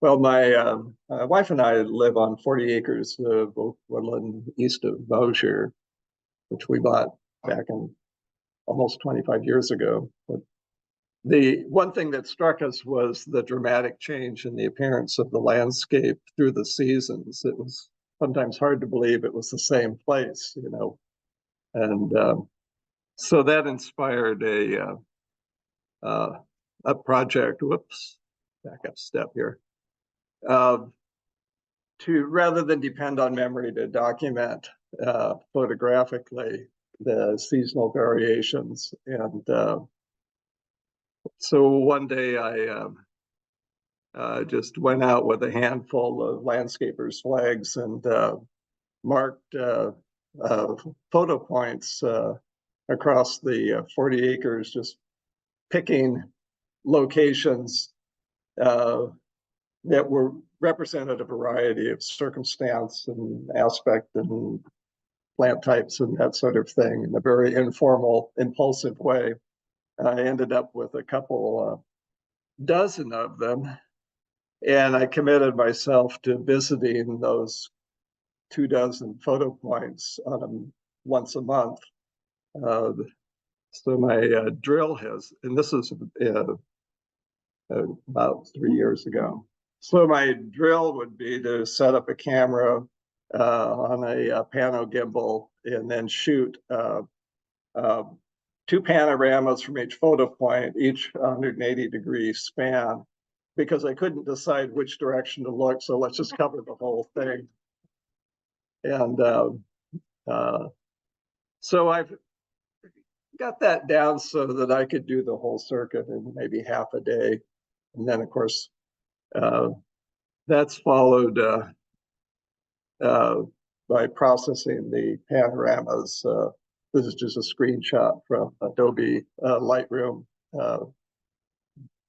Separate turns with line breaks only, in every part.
Well, my wife and I live on 40 acres of oak woodland east of Mosier, which we bought back in almost 25 years ago. But the one thing that struck us was the dramatic change in the appearance of the landscape through the seasons. It was sometimes hard to believe it was the same place, and so that inspired a project. Whoops, back up step here. To rather than depend on memory to document photographically the seasonal variations. And so one day I just went out with a handful of landscapers' flags and marked photo points across the 40 acres, just picking locations that were represented a variety of circumstance and aspect and plant types and that sort of thing in a very informal, impulsive way. I ended up with a couple dozen of them, and I committed myself to visiting those 24 photo points once a month. So my drill has, and this is about 3 years ago. So my drill would be to set up a camera on a pano gimbal and then shoot 2 panoramas from each photo point, each 180-degree span, because I couldn't decide which direction to look. So let's just cover the whole thing. And so I've got that down so that I could do the whole circuit in maybe half a day. And then, of course, that's followed by processing the panoramas. This is just a screenshot from Adobe Lightroom.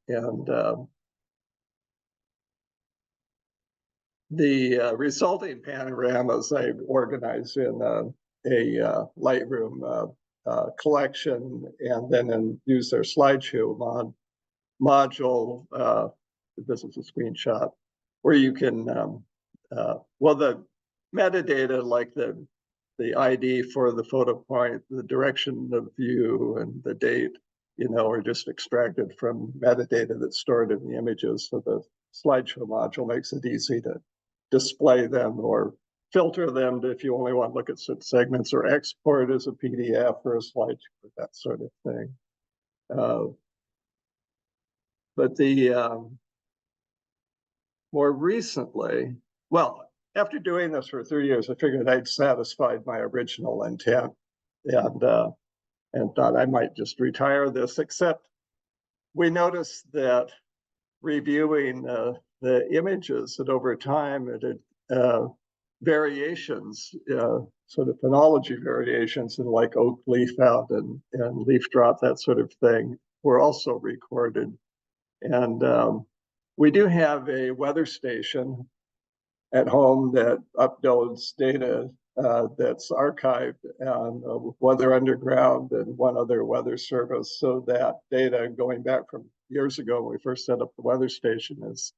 And the resulting panoramas I organize in a Lightroom collection and then use their slideshow module. This is a screenshot where you can, well, the metadata like the ID for the photo point, the direction of view, and the date, are just extracted from metadata that's stored in the images. So the slideshow module makes it easy to display them or filter them if you only want to look at segments, or export as a PDF or a slideshow, that sort of thing. But the more recently, well, after doing this for 3 years, I figured I'd satisfied my original intent and thought I might just retire this, except we noticed that reviewing the images that over time it had variations, sort of phenology variations in like oak leaf out and leaf drop, that sort of thing, were also recorded. And we do have a weather station at home that uploads data that's archived on Weather Underground and one other weather service. So that data going back from years ago when we first set up the weather station is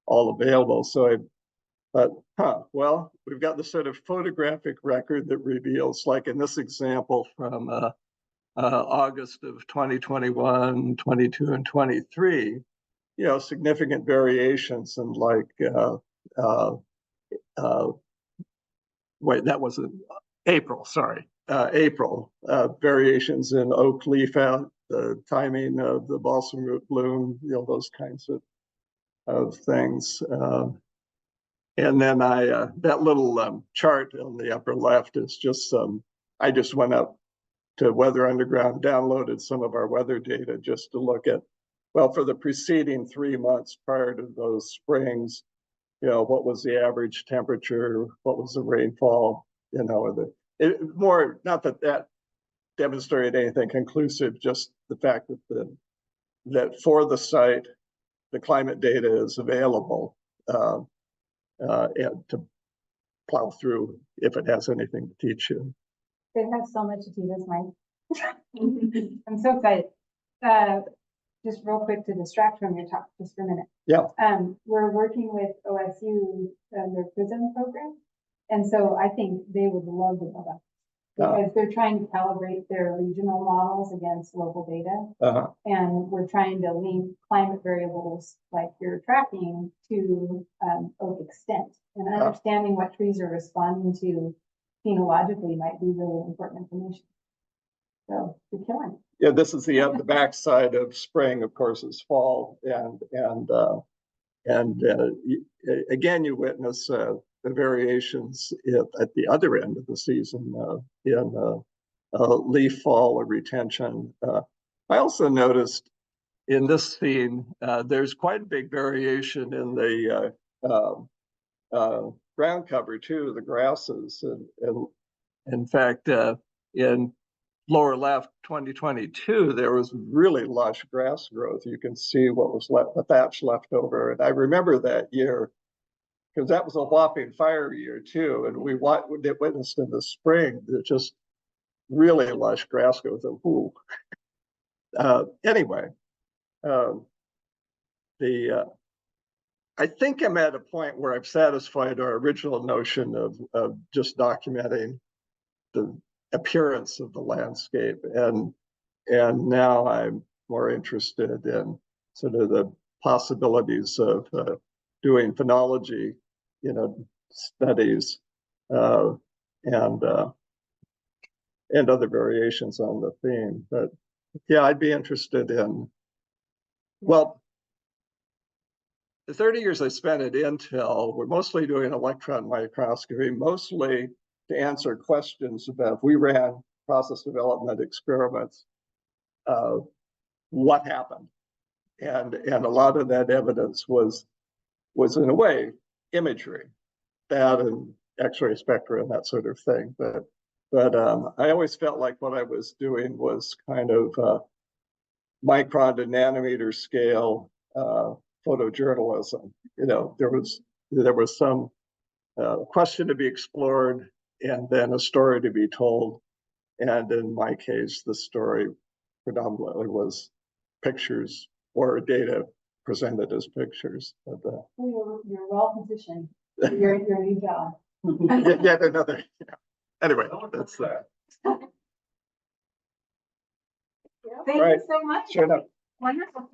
all available. So I thought, well, we've got the sort of photographic record that reveals, like in this example from August of 2021, 22, and 23, significant variations in like, wait, that wasn't April, sorry. April, variations in oak leaf out, the timing of the balsam root bloom, those kinds of things. And then that little chart on the upper left is just I just went up to Weather Underground, downloaded some of our weather data just to look at, well, for the preceding 3 months prior to those springs, what was the average temperature, what was the rainfall, more, not that demonstrated anything conclusive, just the fact that for the site, the climate data is available and to plow through if it has anything to teach you.
They have so much to teach us, Mike. I'm so excited. just real quick to distract from your talk just for a minute.
Yeah.
We're working with OSU and their PRISM program. And so I think they would love to know that. Because they're trying to calibrate their regional models against local data. And we're trying to link climate variables like you're tracking to oak extent. And understanding what trees are responding to phenologically might be really important information. So you're killing it.
Yeah, this is the backside of spring, of course, is fall, and again, you witness the variations at the other end of the season in leaf fall or retention. I also noticed in this scene there's quite a big variation in the ground cover too, the grasses, and in fact, in lower left 2022, there was really lush grass growth. You can see what was left, the thatch left over. And I remember that year because that was a whopping fire year too. And we witnessed in the spring, just really lush grass growth. Ooh. Anyway, I think I'm at a point where I've satisfied our original notion of just documenting the appearance of the landscape, and now I'm more interested in sort of the possibilities of doing phenology, studies, and other variations on the theme. But yeah, I'd be interested in, well, the 30 years I spent at Intel, we're mostly doing electron microscopy, mostly to answer questions about, if we ran process development experiments, what happened? And a lot of that evidence was in a way imagery, that and X-ray spectra and that sort of thing. But I always felt like what I was doing was kind of micron to nanometer scale photojournalism. There was some question to be explored, and then a story to be told. And in my case, the story predominantly was pictures or data presented as pictures. But,
you're well positioned for your new job.
Yet another. Anyway, that's that.
Thank you so much.
Sure enough.
Wonderful.